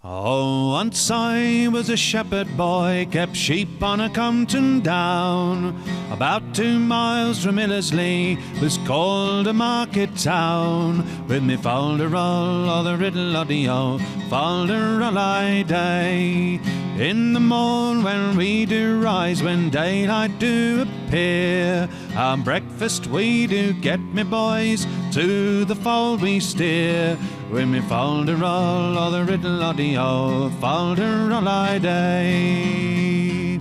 Oh, once I was a shepherd boy, kept sheep on a Compton down. About 2 miles from Illersley was called a market town. With me falderall, or the riddle-o-dee-o, falderall I day. In the morn when we do rise, when daylight do appear, our breakfast we do get, me boys, to the fold we steer. With me falderall, or the riddle-o-dee-o, falderall I day.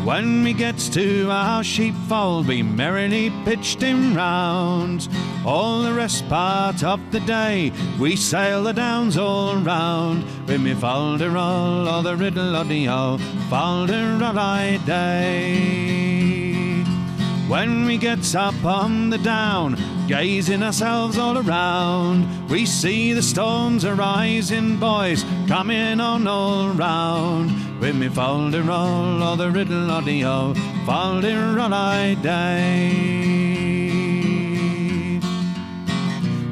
When we gets to our sheepfold, we merrily pitched him round. All the rest part of the day, we sail the downs all round. With me falderall, or the riddle-o-dee-o, falderall I day. When we gets up on the down, gazing ourselves all around, we see the storms a-rising, boys, coming on all round. With me falderall, or the riddle-o-dee-o, falderall I day.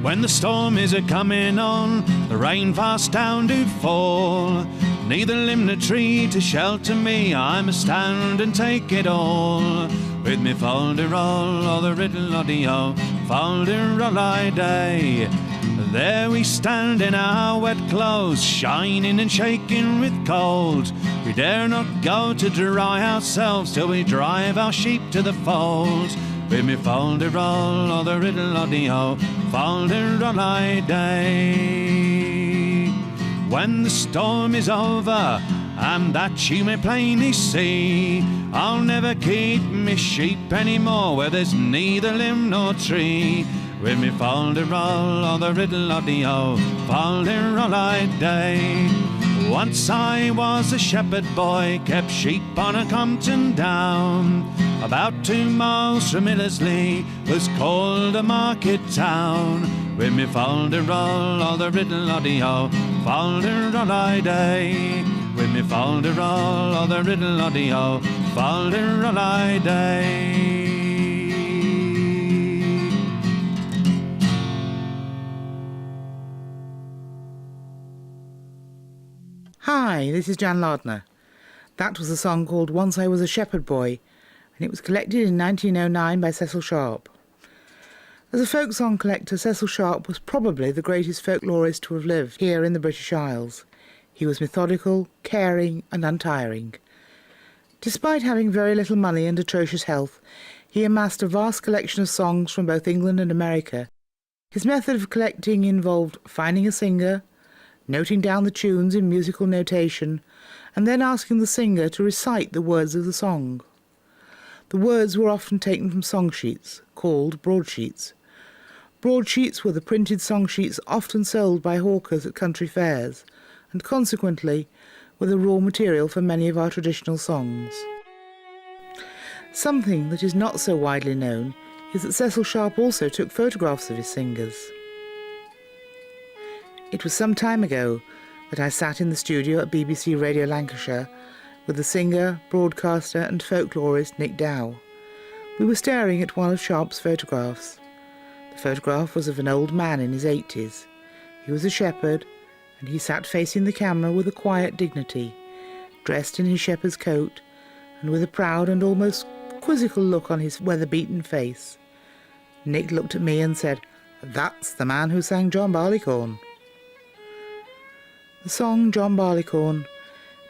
When the storm is a-coming on, the rain fast down do fall. Neither limb nor tree to shelter me, I must stand and take it all. With me falderall, or the riddle-o-dee-o, falderall I day. There we stand in our wet clothes, shining and shaking with cold. We dare not go to dry ourselves till we drive our sheep to the fold. With me falderall, or the riddle-o-dee-o, falderall I day. When the storm is over, and that you may plainly see, I'll never keep me sheep anymore where there's neither limb nor tree. With me falderall, or the riddle-o-dee-o, falderall I day. Once I was a shepherd boy, kept sheep on a Compton down. About 2 miles from Illersley was called a market town. With me falderall, or the riddle-o-dee-o, falderall I day. With me falderall, or the riddle-o-dee-o, falderall I day. Hi, this is Jan Lardner. That was a song called Once I Was a Shepherd Boy, and it was collected in 1909 by Cecil Sharp. As a folk song collector, Cecil Sharp was probably the greatest folklorist to have lived here in the British Isles. He was methodical, caring and untiring. Despite having very little money and atrocious health, he amassed a vast collection of songs from both England and America. His method of collecting involved finding a singer, noting down the tunes in musical notation, and then asking the singer to recite the words of the song. The words were often taken from song sheets, called broadsheets. Broadsheets were the printed song sheets often sold by hawkers at country fairs, and consequently were the raw material for many of our traditional songs. Something that is not so widely known is that Cecil Sharp also took photographs of his singers. It was some time ago that I sat in the studio at BBC Radio Lancashire with the singer, broadcaster and folklorist Nick Dow. We were staring at one of Sharp's photographs. The photograph was of an old man in his 80s. He was a shepherd, and he sat facing the camera with a quiet dignity, dressed in his shepherd's coat, and with a proud and almost quizzical look on his weather-beaten face. Nick looked at me and said, "That's the man who sang John Barleycorn." The song John Barleycorn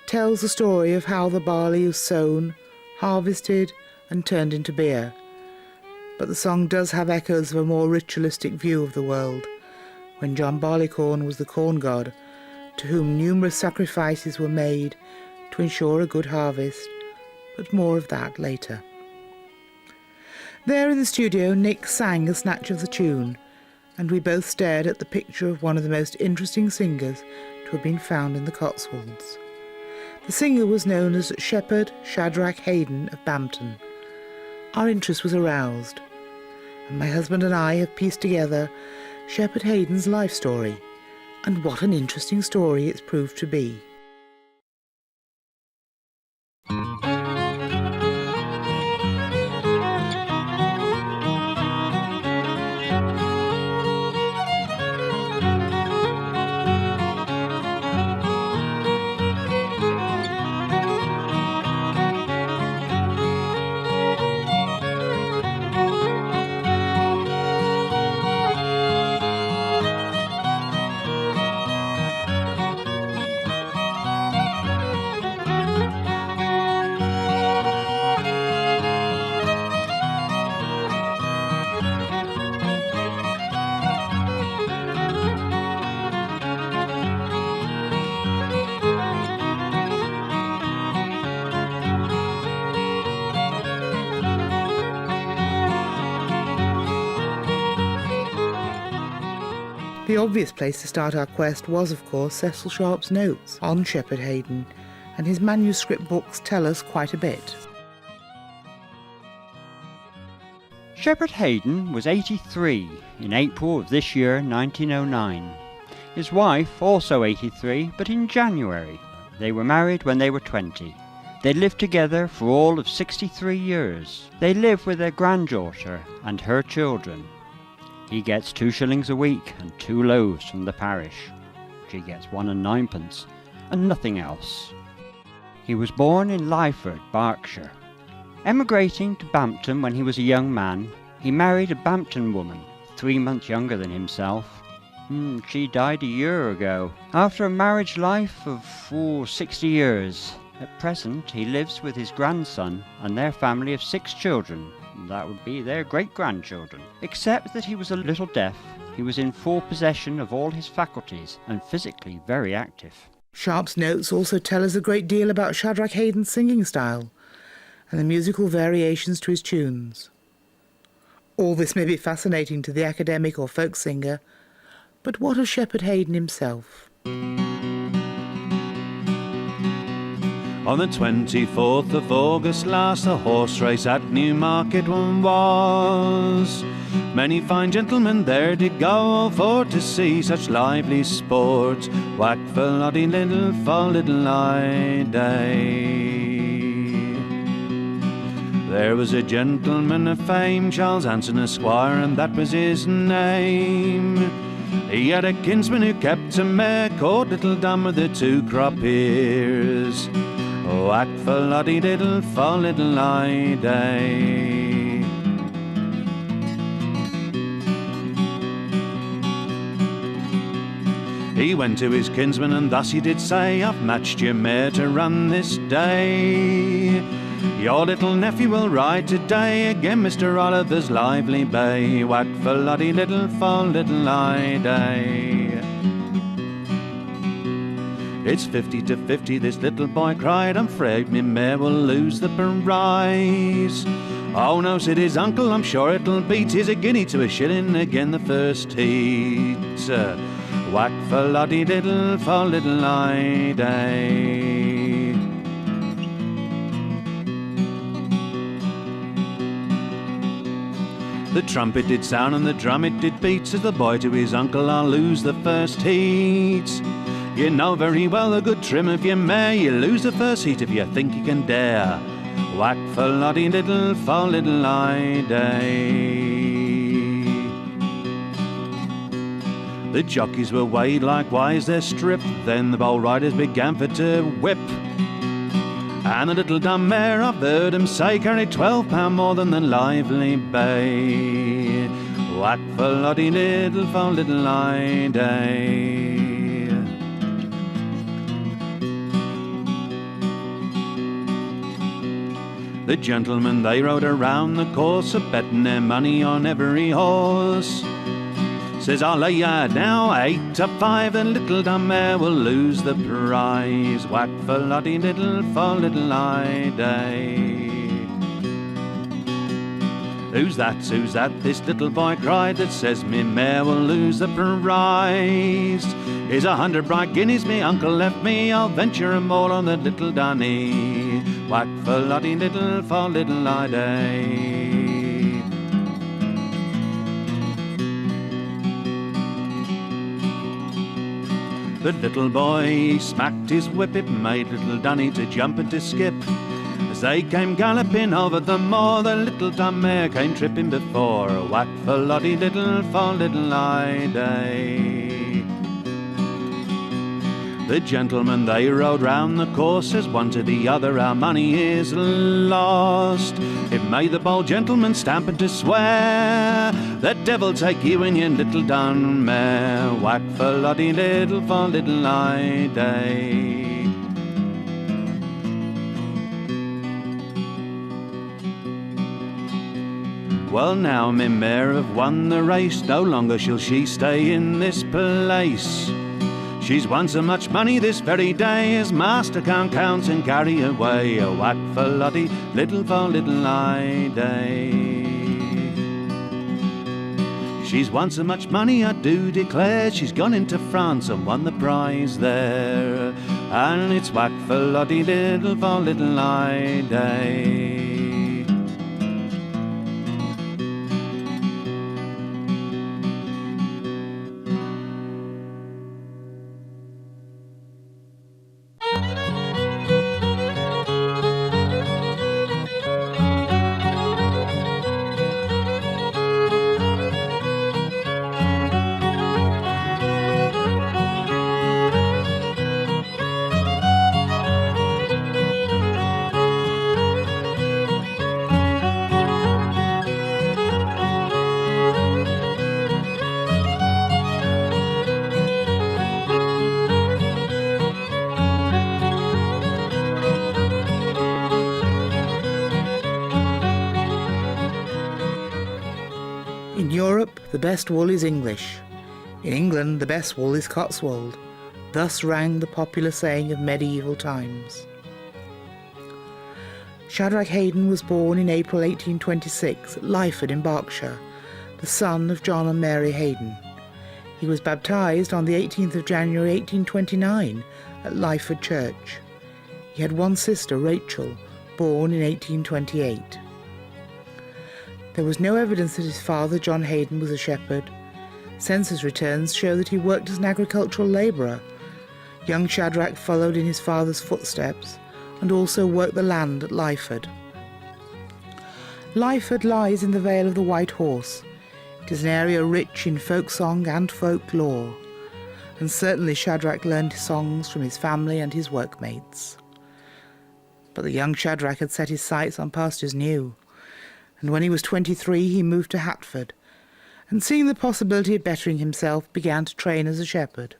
tells the story of how the barley was sown, harvested and turned into beer. But the song does have echoes of a more ritualistic view of the world, when John Barleycorn was the corn god, to whom numerous sacrifices were made to ensure a good harvest, but more of that later. There in the studio, Nick sang a snatch of the tune, and we both stared at the picture of one of the most interesting singers to have been found in the Cotswolds. The singer was known as Shepherd Shadrack Hayden of Bampton. Our interest was aroused, and my husband and I have pieced together Shepherd Hayden's life story, and what an interesting story it's proved to be. The obvious place to start our quest was, of course, Cecil Sharp's notes on Shepherd Hayden, and his manuscript books tell us quite a bit. Shepherd Hayden was 83 in April of this year, 1909. His wife, also 83, but in January. They were married when they were 20. They lived together for all of 63 years. They live with their granddaughter and her children. He gets 2 shillings a week and 2 loaves from the parish. She gets 1 and 9pence and nothing else. He was born in Lyford, Berkshire. Emigrating to Bampton when he was a young man, he married a Bampton woman, 3 months younger than himself. She died a year ago, after a marriage life of 60 years. At present, he lives with his grandson and their family of 6 children. That would be their great-grandchildren. Except that he was a little deaf, he was in full possession of all his faculties and physically very active. Sharp's notes also tell us a great deal about Shadrack Hayden's singing style and the musical variations to his tunes. All this may be fascinating to the academic or folk singer, but what of Shepherd Hayden himself? On the 24th of August last, the horse race at Newmarket one was. Many fine gentlemen there did go, all for to see such lively sport. Whack for loddy little, for little I day. There was a gentleman of fame, Charles Anson Esquire, and that was his name. He had a kinsman who kept a mare called Little Dum with the 2 crop ears. Whack for loddy diddle, for little I day. He went to his kinsman and thus he did say, I've matched your mare to run this day. Your little nephew will ride today again Mr. Oliver's lively bay. Whack for loddy little, for little I day. It's 50 to 50, this little boy cried, I'm afraid me mare will lose the prize. Oh no, said his uncle, I'm sure it'll beat. Here's a guinea to a shilling again the first heat. Whack for loddy little, for little I day. The trumpet did sound and the drum it did beat. Says the boy to his uncle, I'll lose the first heat. You know very well the good trim of your mare, you lose the first heat if you think you can dare. Whack for loddy little, for little I day. The jockeys were weighed likewise, they're stripped. Then the bold riders began for to whip. And the little dumb mare, I've heard 'em say, carried 12 pound more than the lively bay. Whack for loddy little, for little I day. The gentlemen, they rode around the course, a betting their money on every horse. Says, I'll lay ya now 8 to 5, the little dumb mare will lose the prize. Whack for loddy little, for little I day. Who's that, this little boy cried, that says me mare will lose the prize? Here's 100 bright guineas me uncle left me, I'll venture 'em all on the little dunny. Whack for loddy little, for little I day. The little boy smacked his whip, it made little Dunny to jump and to skip. As they came galloping over the moor, the little dumb mare came tripping before. Whack for loddy little, for little I day. The gentlemen, they rode round the course, says one to the other, our money is lost. It made the bold gentleman stamp and to swear, the devil take you and your little dun mare. Whack for loddy little, for little I day. Well now, me mare have won the race, no longer shall she stay in this place. She's won so much money this very day as master can't count and carry away. A whack for loddy little, for little I day. She's won so much money, I do declare. She's gone into France and won the prize there. And it's whack for Lottie Little for little I day. In Europe, the best wool is English. In England, the best wool is Cotswold. Thus rang the popular saying of medieval times. Shadrack Hayden was born in April 1826 at Lyford in Berkshire, the son of John and Mary Hayden. He was baptised on the 18th of January 1829 at Lyford Church. He had one sister, Rachel, born in 1828. There was no evidence that his father, John Hayden, was a shepherd. Census returns show that he worked as an agricultural labourer. Young Shadrack followed in his father's footsteps and also worked the land at Lyford. Lyford lies in the Vale of the White Horse. It is an area rich in folk song and folklore, and certainly Shadrack learned his songs from his family and his workmates. But the young Shadrack had set his sights on pastures new, and when he was 23 he moved to Hatford, and seeing the possibility of bettering himself, began to train as a shepherd.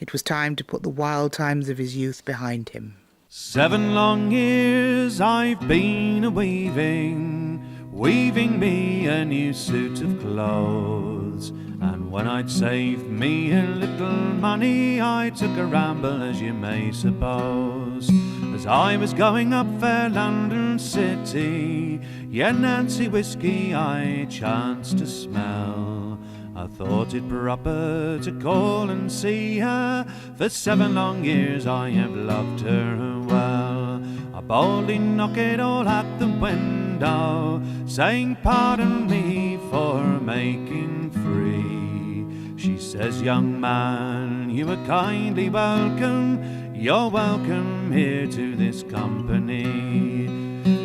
It was time to put the wild times of his youth behind him. 7 long years I've been a-weaving, weaving me a new suit of clothes. And when I'd saved me a little money, I took a ramble, as you may suppose. As I was going up fair London city, yeah, Nancy whiskey I chanced to smell. I thought it proper to call and see her, for 7 long years I have loved her well. I boldly knock it all at the window, saying pardon me for making free. She says, young man, you are kindly welcome, you're welcome here to this company.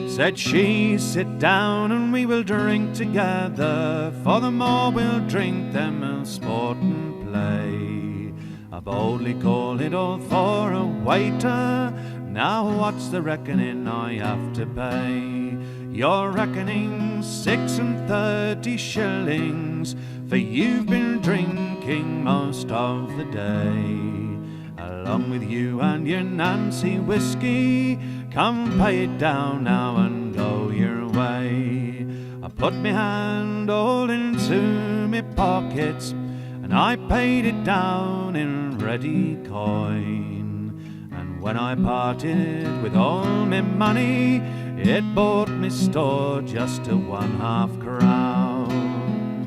Said she, sit down and we will drink together, for the more we'll drink then we'll sport and play. I boldly call it all for a waiter, now what's the reckoning I have to pay? You're reckoning 6 30 shillings, for you've been drinking most of the day. Along with you and your Nancy whiskey, come pay it down now and go your way. I put me hand all into me pockets, and I paid it down in ready coin. And when I parted with all me money, it bought me store just a 1/2 crown.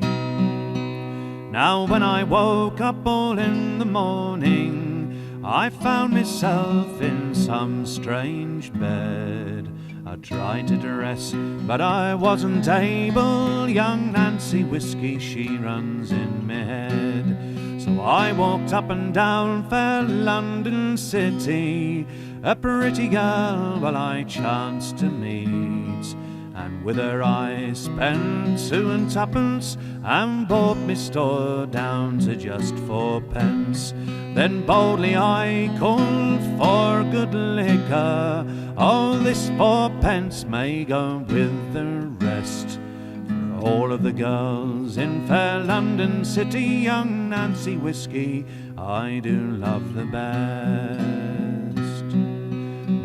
Now when I woke up all in the morning, I found myself in some strange bed. I tried to dress, but I wasn't able. Young Nancy whiskey, she runs in my head. So I walked up and down fair London city, a pretty girl, well, I chanced to meet. And with her I spent 2 and 2pence, and bought me store down to just 4 pence. Then boldly I called for good liquor, oh, this 4 pence may go with the rest. For all of the girls in fair London city, young Nancy whiskey I do love the best.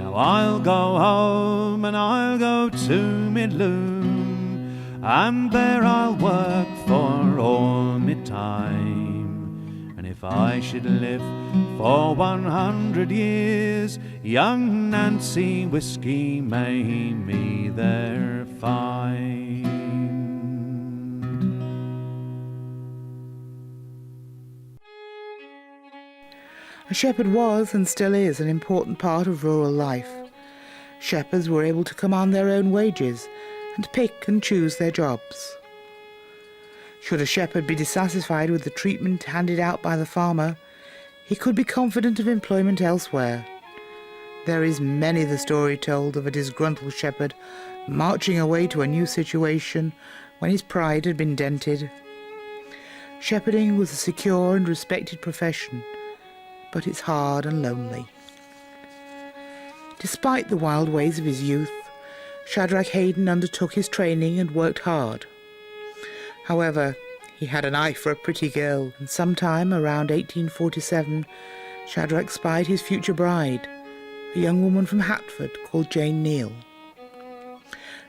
Now I'll go home and I'll go to me loom, and there I'll work for all me time. And if I should live for 100 years, young Nancy whiskey may me there find. A shepherd was and still is an important part of rural life. Shepherds were able to command their own wages and pick and choose their jobs. Should a shepherd be dissatisfied with the treatment handed out by the farmer, he could be confident of employment elsewhere. There is many the story told of a disgruntled shepherd marching away to a new situation when his pride had been dented. Shepherding was a secure and respected profession, but it's hard and lonely. Despite the wild ways of his youth, Shadrack Hayden undertook his training and worked hard. However, he had an eye for a pretty girl, and sometime around 1847, Shadrack spied his future bride, a young woman from Hatford called Jane Neal.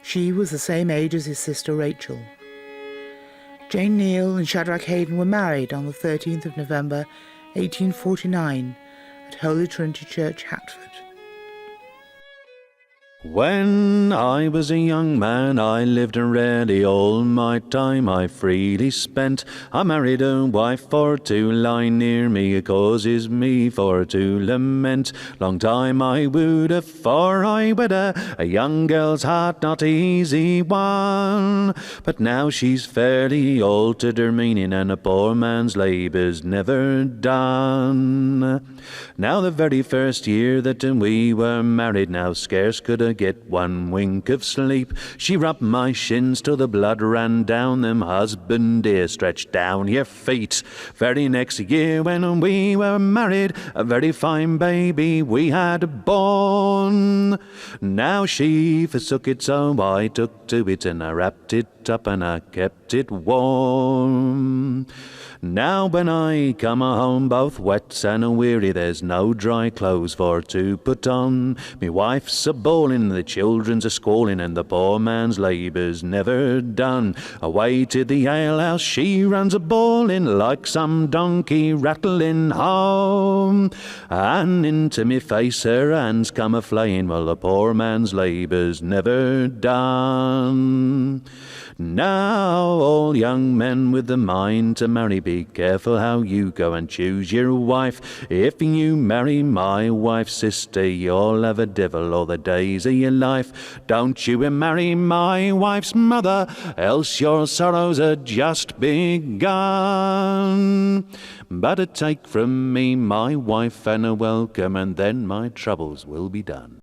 She was the same age as his sister Rachel. Jane Neal and Shadrack Hayden were married on the 13th of November 1849 at Holy Trinity Church, Hatford. When I was a young man, I lived and ready, all my time I freely spent. I married a wife for to lie near me, it causes me for to lament. Long time I wooed her, for I wed her, a young girl's heart not easy won. But now she's fairly altered her meaning, and a poor man's labour's never done. Now the very first year that we were married, now scarce could I get one wink of sleep. She rubbed my shins till the blood ran down them. Husband dear, stretch down your feet. Very next year when we were married, a very fine baby we had born. Now she forsook it, so I took to it, and I wrapped it up and I kept it warm. Now when I come home both wet and weary, there's no dry clothes for to put on. Me wife's a-bawling, the children's a-squalling, and the poor man's labour's never done. Away to the alehouse she runs a-bawling, like some donkey rattling home. And into me face her hands come a-flaying, well, the poor man's labour's never done. Now all young men with the mind to marry, be careful how you go and choose your wife. If you marry my wife's sister, you'll have a devil all the days of your life. Don't you marry my wife's mother, else your sorrows are just begun. But take from me my wife and a welcome, and then my troubles will be done.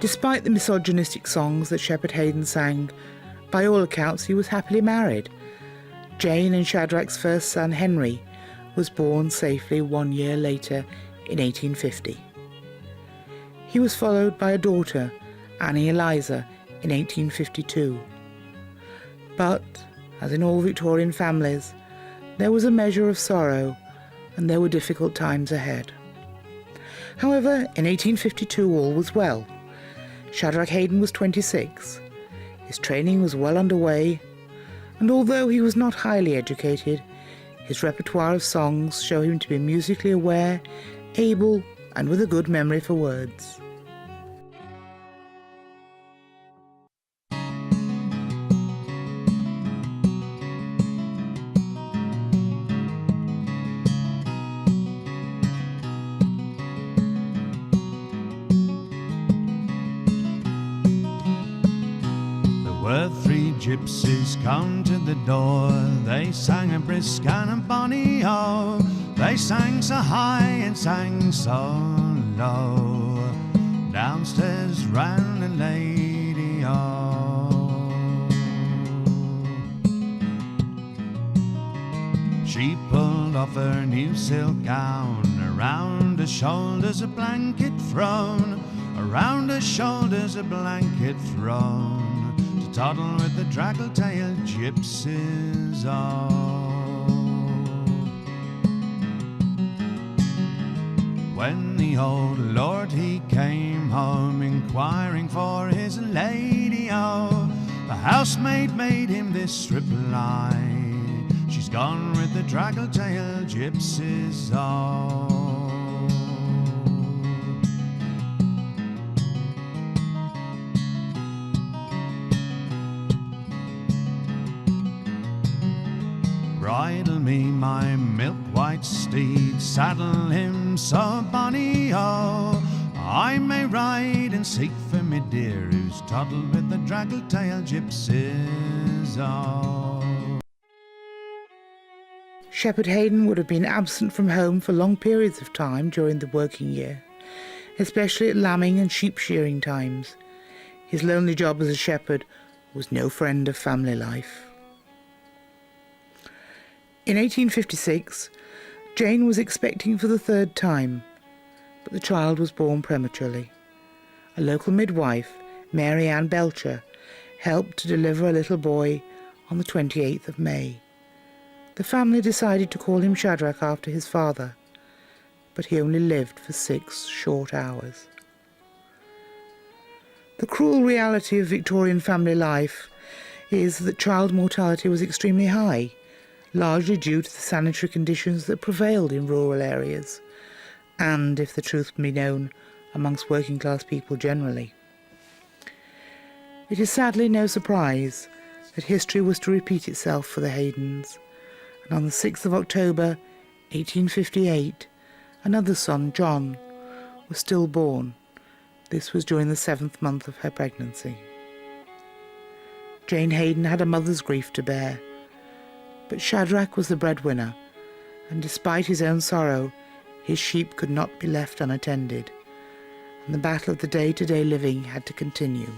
Despite the misogynistic songs that Shepherd Hayden sang, by all accounts he was happily married. Jane and Shadrack's first son, Henry, was born safely 1 year later in 1850. He was followed by a daughter, Annie Eliza, in 1852. But, as in all Victorian families, there was a measure of sorrow, and there were difficult times ahead. However, in 1852 all was well. Shadrack Hayden was 26. His training was well underway, and although he was not highly educated, his repertoire of songs show him to be musically aware, able, and with a good memory for words. Were three gypsies come to the door. They sang a brisk and a bonny o. They sang so high and sang so low. Downstairs ran a lady o. She pulled off her new silk gown. Around her shoulders a blanket thrown. Around her shoulders a blanket thrown. Toddle with the draggle-tailed gypsies, oh. When the old lord he came home, inquiring for his lady, oh, the housemaid made him this reply: she's gone with the draggle-tail gypsies, oh. Bridle me my milk-white steed, saddle him so bonny, oh, I may ride and seek for me dear, who's toddled with the draggle-tail gypsies, oh. Shepherd Hayden would have been absent from home for long periods of time during the working year, especially at lambing and sheep shearing times. His lonely job as a shepherd was no friend of family life. In 1856, Jane was expecting for the third time, but the child was born prematurely. A local midwife, Mary Ann Belcher, helped to deliver a little boy on the 28th of May. The family decided to call him Shadrack after his father, but he only lived for 6 short hours. The cruel reality of Victorian family life is that child mortality was extremely high, largely due to the sanitary conditions that prevailed in rural areas, and, if the truth be known, amongst working class people generally. It is sadly no surprise that history was to repeat itself for the Haydens, and on the 6th of October 1858, another son, John, was stillborn. This was during the 7th month of her pregnancy. Jane Hayden had a mother's grief to bear, but Shadrack was the breadwinner, and despite his own sorrow, his sheep could not be left unattended, and the battle of the day-to-day living had to continue.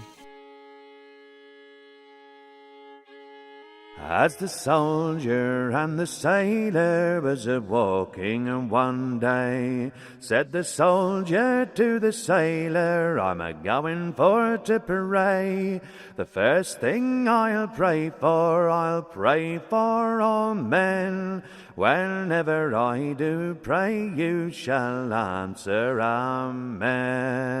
As the soldier and the sailor was a-walking one day, said the soldier to the sailor, I'm a-going for to pray. The first thing I'll pray for all men. Whenever I do pray, you shall answer amen.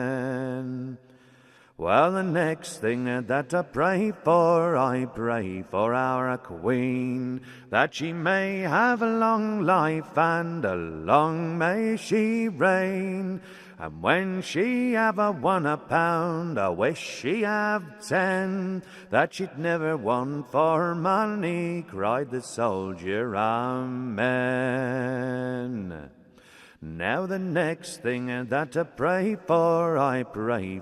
Well, the next thing that I pray for our Queen, that she may have a long life and a long may she reign. And when she have won £1, I wish she have 10, that she'd never want for money, cried the soldier, amen. Now the next thing that I pray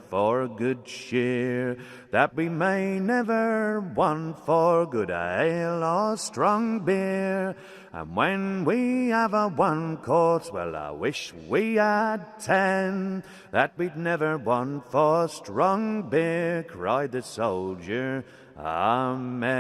for good cheer, that we may never want for good ale or strong beer. And when we have 1 quart, well, I wish we had 10, that we'd never want for strong beer, cried the soldier, amen.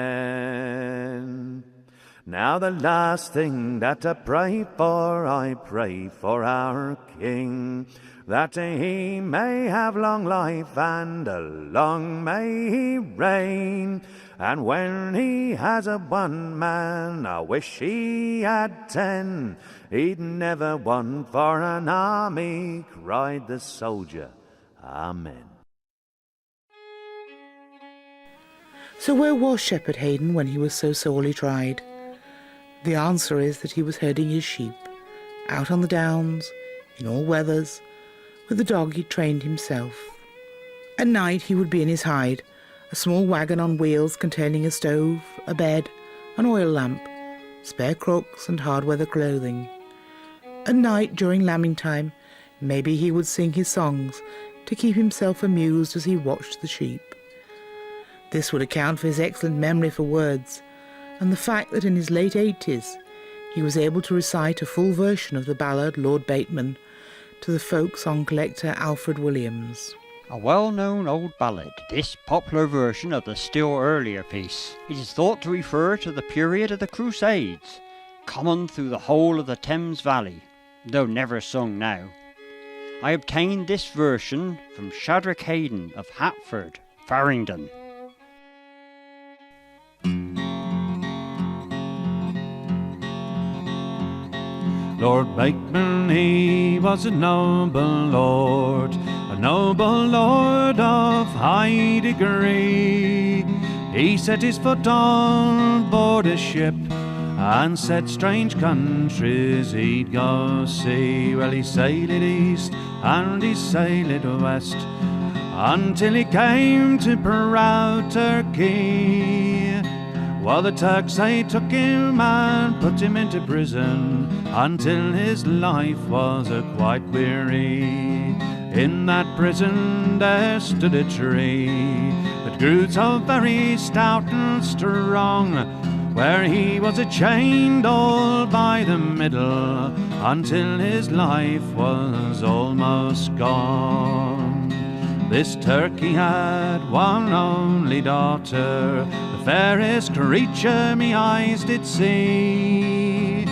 Now the last thing that I pray for our King, that he may have long life and long may he reign. And when he has 1 man, I wish he had 10, he'd never want for an army, cried the soldier, amen. So where was Shepherd Hayden when he was so sorely tried? The answer is that he was herding his sheep, out on the downs, in all weathers, with the dog he'd trained himself. At night he would be in his hide, a small wagon on wheels containing a stove, a bed, an oil lamp, spare crooks and hard-weather clothing. At night, during lambing time, maybe he would sing his songs to keep himself amused as he watched the sheep. This would account for his excellent memory for words, and the fact that in his late 80s he was able to recite a full version of the ballad Lord Bateman to the folk song collector Alfred Williams. A well-known old ballad, this popular version of the still earlier piece. It is thought to refer to the period of the Crusades, common through the whole of the Thames Valley, though never sung now. I obtained this version from Shadrack Hayden of Hatford, Farringdon. Lord Bateman, he was a noble lord of high degree. He set his foot on board a ship and said strange countries he'd go see. Well, he sailed east and he sailed west until he came to proud Turkey. Well, the Turks, they took him and put him into prison until his life was quite weary. In that prison there stood a tree that grew so very stout and strong, where he was chained all by the middle until his life was almost gone. This turkey had one only daughter, the fairest creature me eyes did see.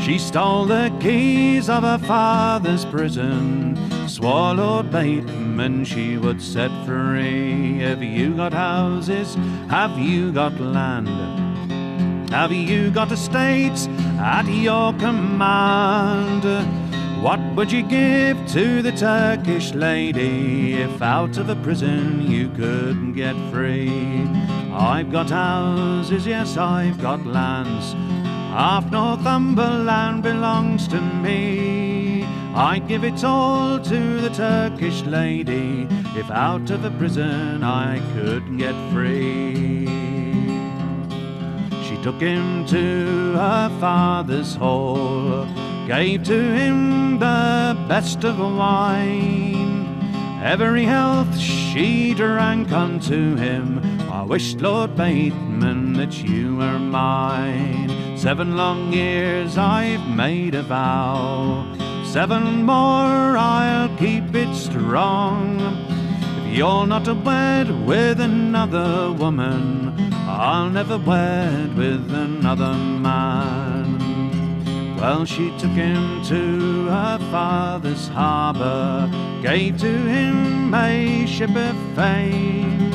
She stole the keys of her father's prison, swore Lord Bateman she would set free. Have you got houses? Have you got land? Have you got estates at your command? What would you give to the Turkish lady if out of a prison you could get free? I've got houses, yes, I've got lands. Half Northumberland belongs to me. I'd give it all to the Turkish lady if out of a prison I could get free. She took him to her father's hall, gave to him the best of wine. Every health she drank unto him. I wished, Lord Bateman, that you were mine. 7 long years I've made a vow, 7 more I'll keep it strong. If you're not wed with another woman, I'll never wed with another man. Well, she took him to her father's harbour, gave to him a ship of fame.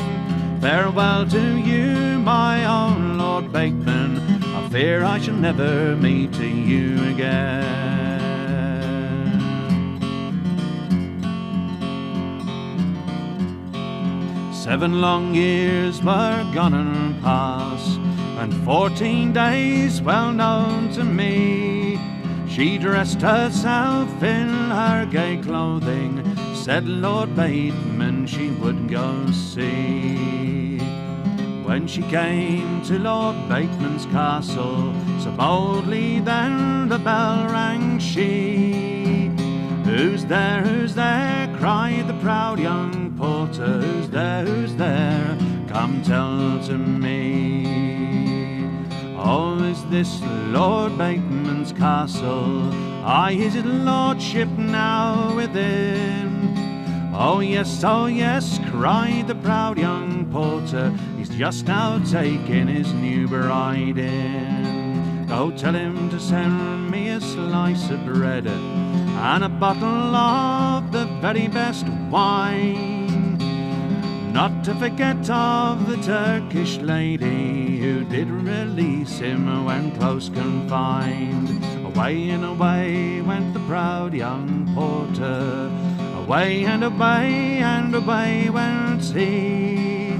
Farewell to you, my own Lord Bateman, I fear I shall never meet you again. 7 long years were gone and past, and 14 days well known to me. She dressed herself in her gay clothing, said Lord Bateman she would go see. When she came to Lord Bateman's castle, so boldly then the bell rang she. Who's there, who's there, cried the proud young porter. Who's there, who's there, come tell to me. Oh, is this Lord Bateman's castle? Aye, is his lordship now within? Oh yes, cried the proud young porter, he's just now taken his new bride in. Go tell him to send me a slice of bread and a bottle of the very best wine, not to forget of the Turkish lady who did release him when close confined. Away and away went the proud young porter, away and away and away went he,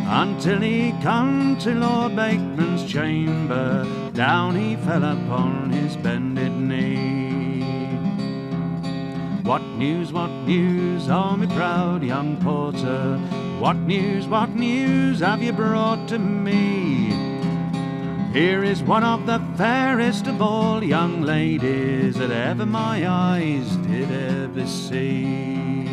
until he come to Lord Bateman's chamber, down he fell upon his bended knee. What news, oh me proud young porter, what news have you brought to me? Here is one of the fairest of all young ladies that ever my eyes did ever see.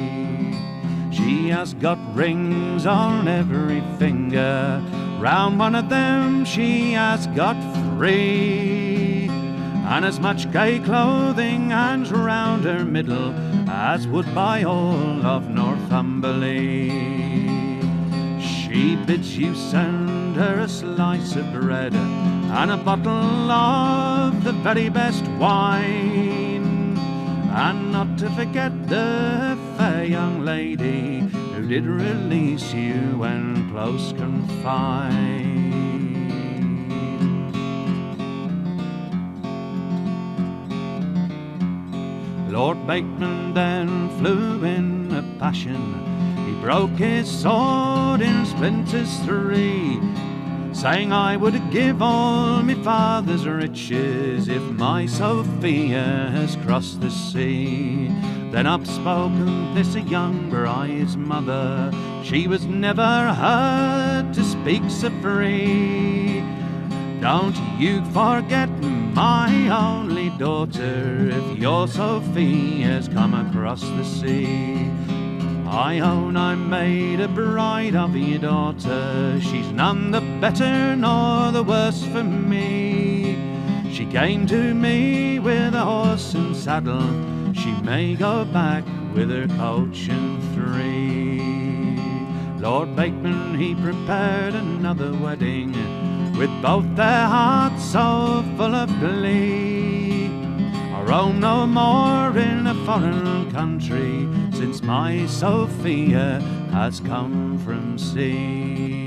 She has got rings on every finger, round one of them she has got 3, and as much gay clothing hangs round her middle as would buy all of Northumberland. She bids you send her a slice of bread and a bottle of the very best wine, and not to forget the fair young lady who did release you when close confined. Bateman then flew in a passion. He broke his sword in splinters 3, saying, I would give all my father's riches if my Sophia has crossed the sea. Then up spoke this a young bride's mother. She was never heard to speak so free. Don't you forget, my only daughter, if your Sophia's come across the sea. I own I made a bride of your daughter. She's none the better nor the worse for me. She came to me with a horse and saddle. She may go back with her coach and 3. Lord Bateman, he prepared another wedding, with both their hearts so full of glee. I roam no more in a foreign country, since my Sophia has come from sea.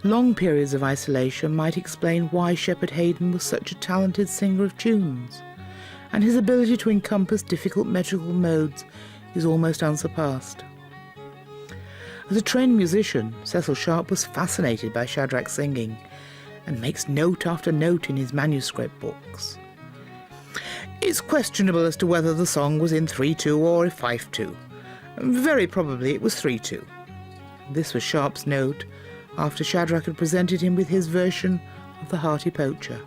Long periods of isolation might explain why Shepherd Hayden was such a talented singer of tunes, and his ability to encompass difficult metrical modes is almost unsurpassed. As a trained musician, Cecil Sharp was fascinated by Shadrack's singing and makes note after note in his manuscript books. It's questionable as to whether the song was in 3/2 or 5/2. Very probably it was 3/2. This was Sharp's note after Shadrack had presented him with his version of the Hearty Poacher.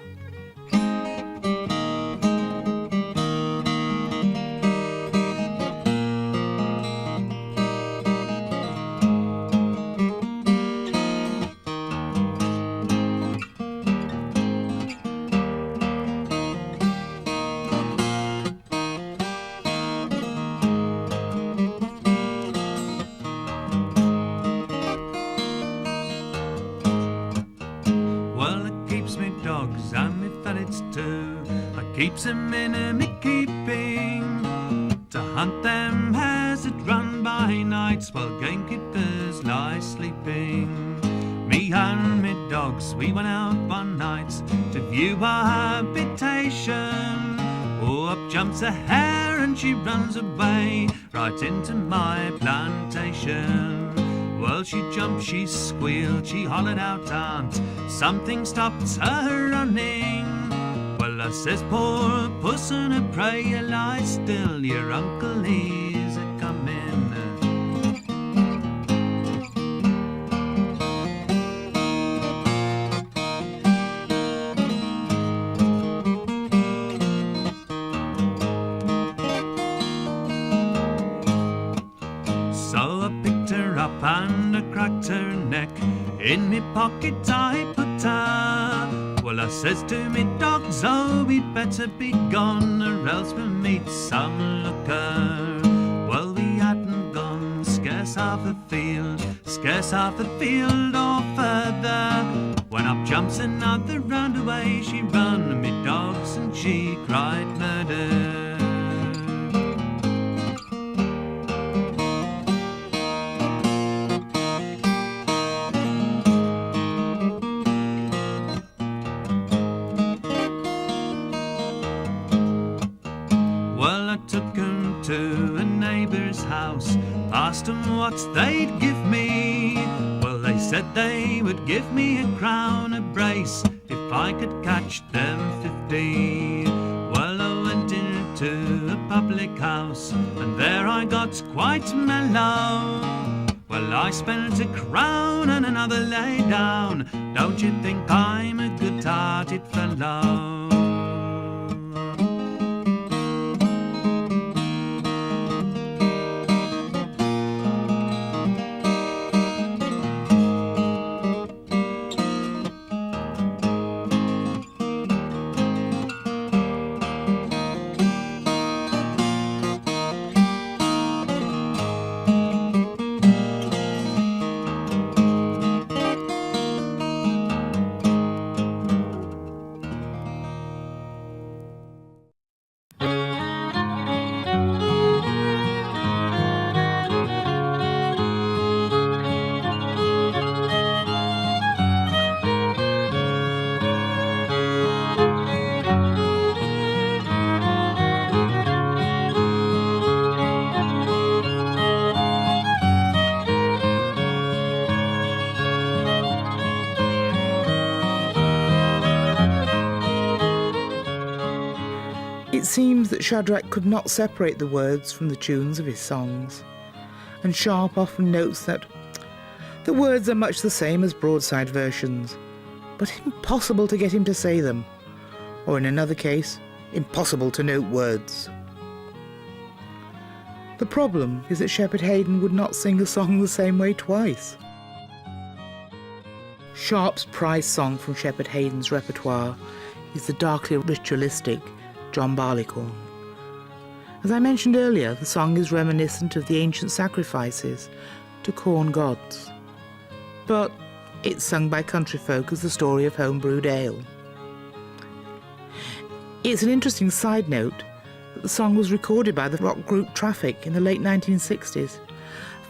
Keeps them in me keeping, to hunt them as it run by nights while gamekeepers lie sleeping. Me and me dogs, we went out one night to view our habitation. Oh, up jumps a hare and she runs away right into my plantation. Well, she jumped, she squealed, she hollered out, "Aunt, something stopped her running." Well, I says, "Poor puss and a pray you lie still, your uncle is a-comin'." So I picked her up and I cracked her neck, in me pocket I put her. Well, I says to me dogs, oh, we'd better be gone, or else we'll meet some looker. Well, we hadn't gone scarce half a field or further, when up jumps another roundaway. She run me dogs and she cried murder. To a neighbour's house, asked them what they'd give me. Well, they said they would give me a crown a brace if I could catch them 50. Well, I went into a public house and there I got quite mellow. Well, I spent a crown and another lay down. Don't you think I'm a good-hearted fellow? It seems that Shadrack could not separate the words from the tunes of his songs, and Sharp often notes that the words are much the same as broadside versions, but impossible to get him to say them, or in another case, impossible to note words. The problem is that Shepherd Hayden would not sing a song the same way twice. Sharp's prize song from Shepherd Hayden's repertoire is the darkly ritualistic John Barleycorn. As I mentioned earlier, the song is reminiscent of the ancient sacrifices to corn gods, but it's sung by country folk as the story of home-brewed ale. It's an interesting side note that the song was recorded by the rock group Traffic in the late 1960s.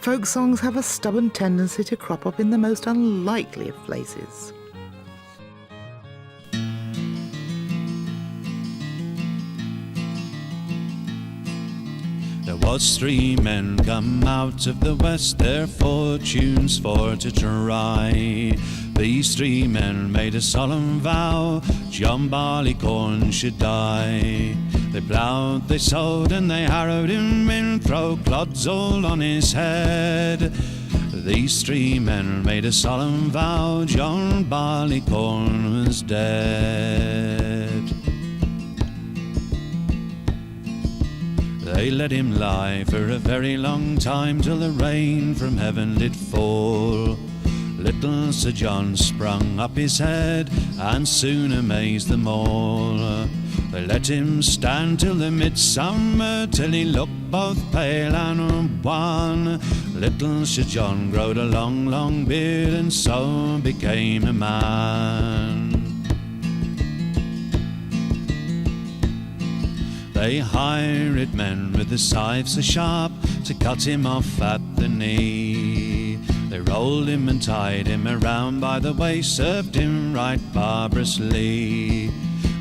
Folk songs have a stubborn tendency to crop up in the most unlikely of places. There was 3 men come out of the west, their fortunes for to try. These 3 men made a solemn vow, John Barleycorn should die. They ploughed, they sowed, and they harrowed him in, throw clods all on his head. These 3 men made a solemn vow, John Barleycorn was dead. They let him lie for a very long time, till the rain from heaven did fall. Little Sir John sprung up his head, and soon amazed them all. They let him stand till the midsummer, till he looked both pale and wan. Little Sir John growed a long, long beard, and so became a man. They hired men with the scythes so sharp to cut him off at the knee. They rolled him and tied him around by the waist, served him right barbarously.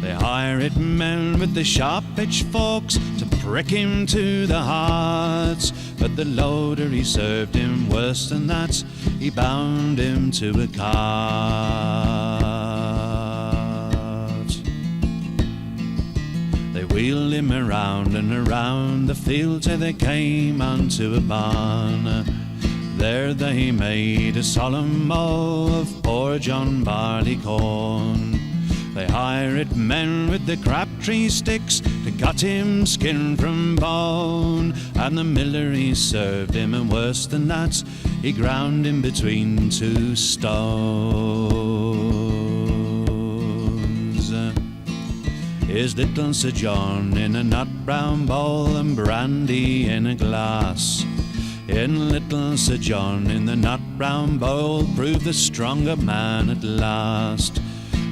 They hired men with the sharp pitchforks to prick him to the heart, but the loader he served him worse than that, he bound him to a cart. They wheeled him around and around the field till they came unto a barn. There they made a solemn mow of poor John Barleycorn. They hired men with the crabtree sticks to cut him skin from bone, and the miller he served him, and worse than that, he ground him between 2 stones. Here's little Sir John in a nut brown bowl, and brandy in a glass. In little Sir John in the nut brown bowl, proved the stronger man at last.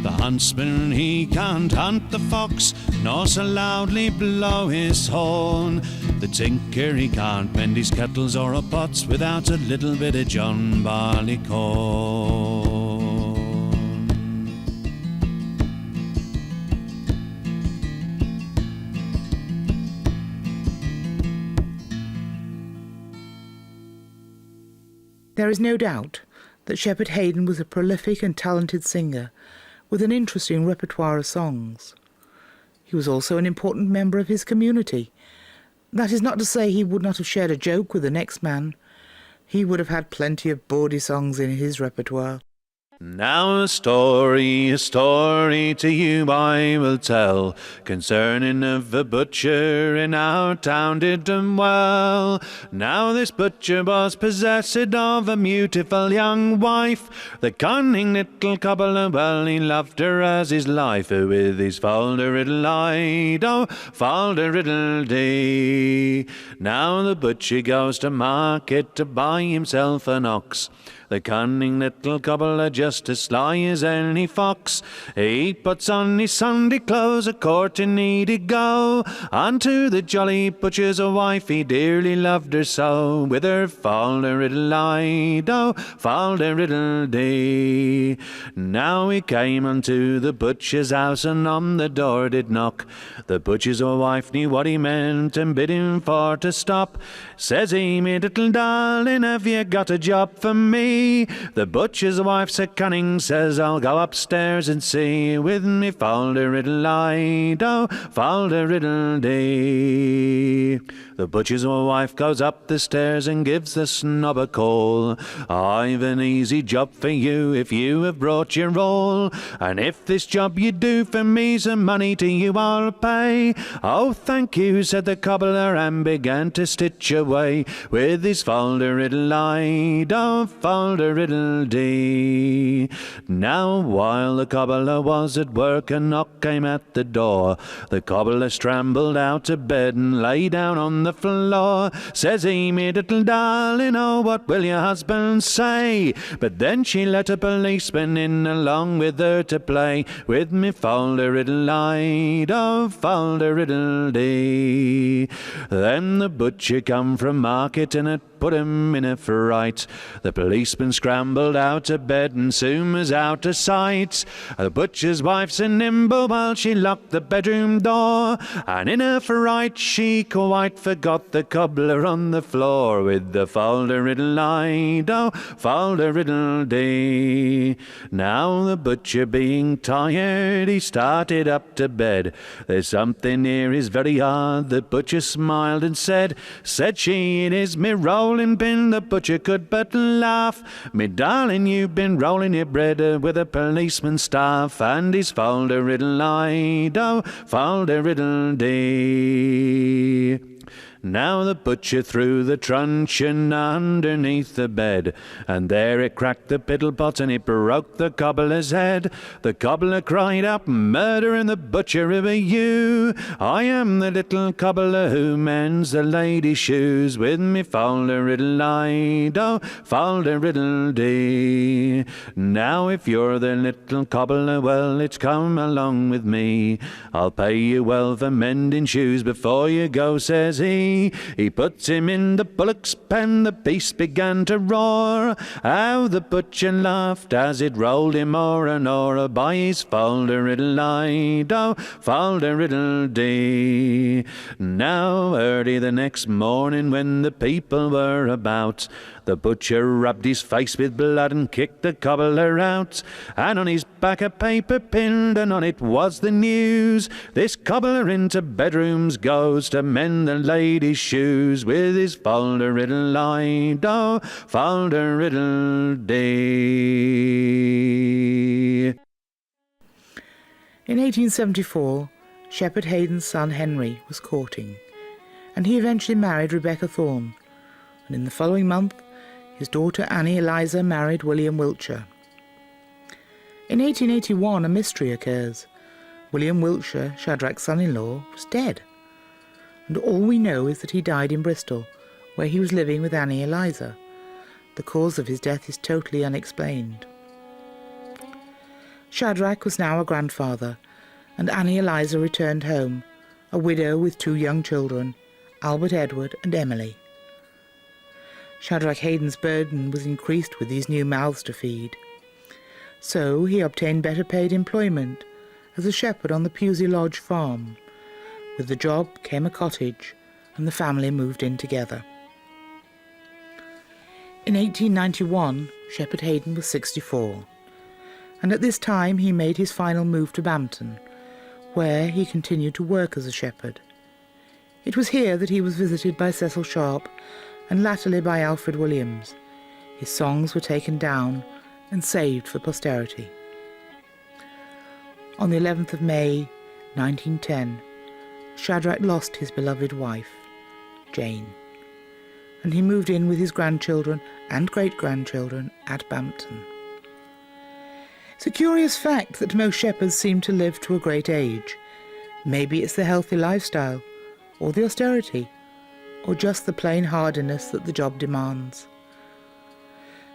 The huntsman he can't hunt the fox, nor so loudly blow his horn. The tinker he can't mend his kettles or pots without a little bit of John Barleycorn. There is no doubt that Shepherd Hayden was a prolific and talented singer with an interesting repertoire of songs. He was also an important member of his community. That is not to say he would not have shared a joke with the next man. He would have had plenty of bawdy songs in his repertoire. Now a story to you I will tell, concerning of a butcher in our town did well. Now this butcher was possessed of a beautiful young wife, the cunning little couple, well he loved her as his life, with his fal-de-riddle-ide, oh fal-de-riddle-dee. Now the butcher goes to market to buy himself an ox. The cunning little couple just as sly as any fox. He puts on his Sunday clothes, a courting he did go, unto the jolly butcher's wife, he dearly loved her so, with her fal-de-riddle-ide, oh fal-de-riddle-dee. Now he came unto the butcher's house, and on the door did knock. The butcher's wife knew what he meant, and bid him for to stop. Says he, me little darling, have you got a job for me? free. The butcher's wife so cunning says, I'll go upstairs and see. With me fal-de-riddle-I, do, fal-de-riddle-dee. The butcher's wife goes up the stairs and gives the snob a call. I've an easy job for you if you have brought your all. And if this job you do for me, some money to you I'll pay. Oh, thank you, said the cobbler, and began to stitch away with his fal-de-riddle-I, do, fal-de-riddle-dee. Now, while the cobbler was at work, a knock came at the door. The cobbler scrambled out of bed and lay down on the floor. Says he, me little darling, oh, what will your husband say? But then she let a policeman in along with her to play with me fal-de-riddle-I, do, fal-de-riddle-dee. Then the butcher come from market and it put him in a fright. The policeman scrambled out of bed and soon was out of sight. The butcher's wife's so nimble while she locked the bedroom door, and in her fright she quite forgot the cobbler on the floor with the fal-de-riddle-I, do, fal-de-riddle-dee. Now the butcher being tired, he started up to bed. There's something here is very hard. The butcher smiled and said she, it is me rolling pin. The butcher could but laugh. Me darling, you've been rolling your bread with a policeman's staff, and his fal-de-riddle-I, do, fal-de-riddle-dee. Now the butcher threw the truncheon underneath the bed, and there it cracked the piddle pot and it broke the cobbler's head. The cobbler cried out, murder, and the butcher, who are you? I am the little cobbler who mends the lady's shoes with me fal-de-riddle-I, do, fal-de-riddle-dee. Now if you're the little cobbler, well, it's come along with me. I'll pay you well for mending shoes before you go, says he. He puts him in the bullock's pen, the beast began to roar. How the butcher laughed as it rolled him o'er and o'er by his fal-de-riddle-I, do, fal-de-riddle-dee. Now early the next morning when the people were about, the butcher rubbed his face with blood and kicked the cobbler out, and on his back a paper pinned, and on it was the news: this cobbler into bedrooms goes to mend the lady's shoes with his fal-de-riddle-I, do, fal-de-riddle-dee. In 1874, Shepherd Hayden's son Henry was courting, and he eventually married Rebecca Thorne, and in the following month his daughter Annie Eliza married William Wiltshire. In 1881 a mystery occurs. William Wiltshire, Shadrack's son-in-law, was dead, and all we know is that he died in Bristol, where he was living with Annie Eliza. The cause of his death is totally unexplained. Shadrack was now a grandfather, and Annie Eliza returned home, a widow with 2 young children, Albert Edward and Emily. Shadrack Hayden's burden was increased with these new mouths to feed. So he obtained better paid employment as a shepherd on the Pusey Lodge farm. With the job came a cottage, and the family moved in together. In 1891, Shepherd Hayden was 64, and at this time he made his final move to Bampton, where he continued to work as a shepherd. It was here that he was visited by Cecil Sharp and latterly by Alfred Williams. His songs were taken down and saved for posterity. On the 11th of May, 1910, Shadrack lost his beloved wife, Jane, and he moved in with his grandchildren and great-grandchildren at Bampton. It's a curious fact that most shepherds seem to live to a great age. Maybe it's the healthy lifestyle, or the austerity, or just the plain hardiness that the job demands.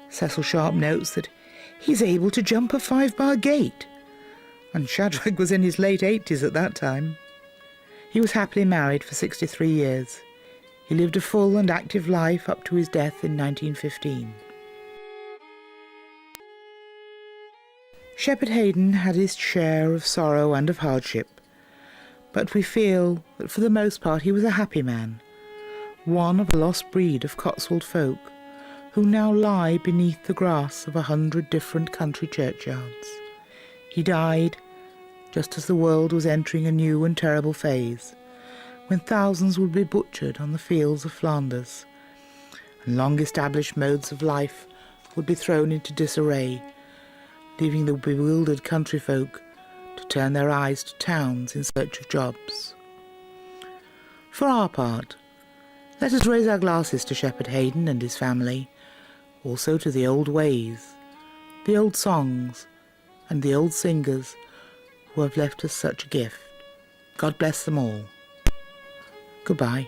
Cecil Sharp notes that he's able to jump a 5-bar gate, and Shadrack was in his late 80s at that time. He was happily married for 63 years. He lived a full and active life up to his death in 1915. Shepherd Hayden had his share of sorrow and of hardship, but we feel that for the most part he was a happy man, one of a lost breed of Cotswold folk, who now lie beneath the grass of 100 different country churchyards. He died just as the world was entering a new and terrible phase, when thousands would be butchered on the fields of Flanders, and long-established modes of life would be thrown into disarray, leaving the bewildered country folk to turn their eyes to towns in search of jobs. For our part, let us raise our glasses to Shepherd Hayden and his family, also to the old ways, the old songs, and the old singers who have left us such a gift. God bless them all. Goodbye.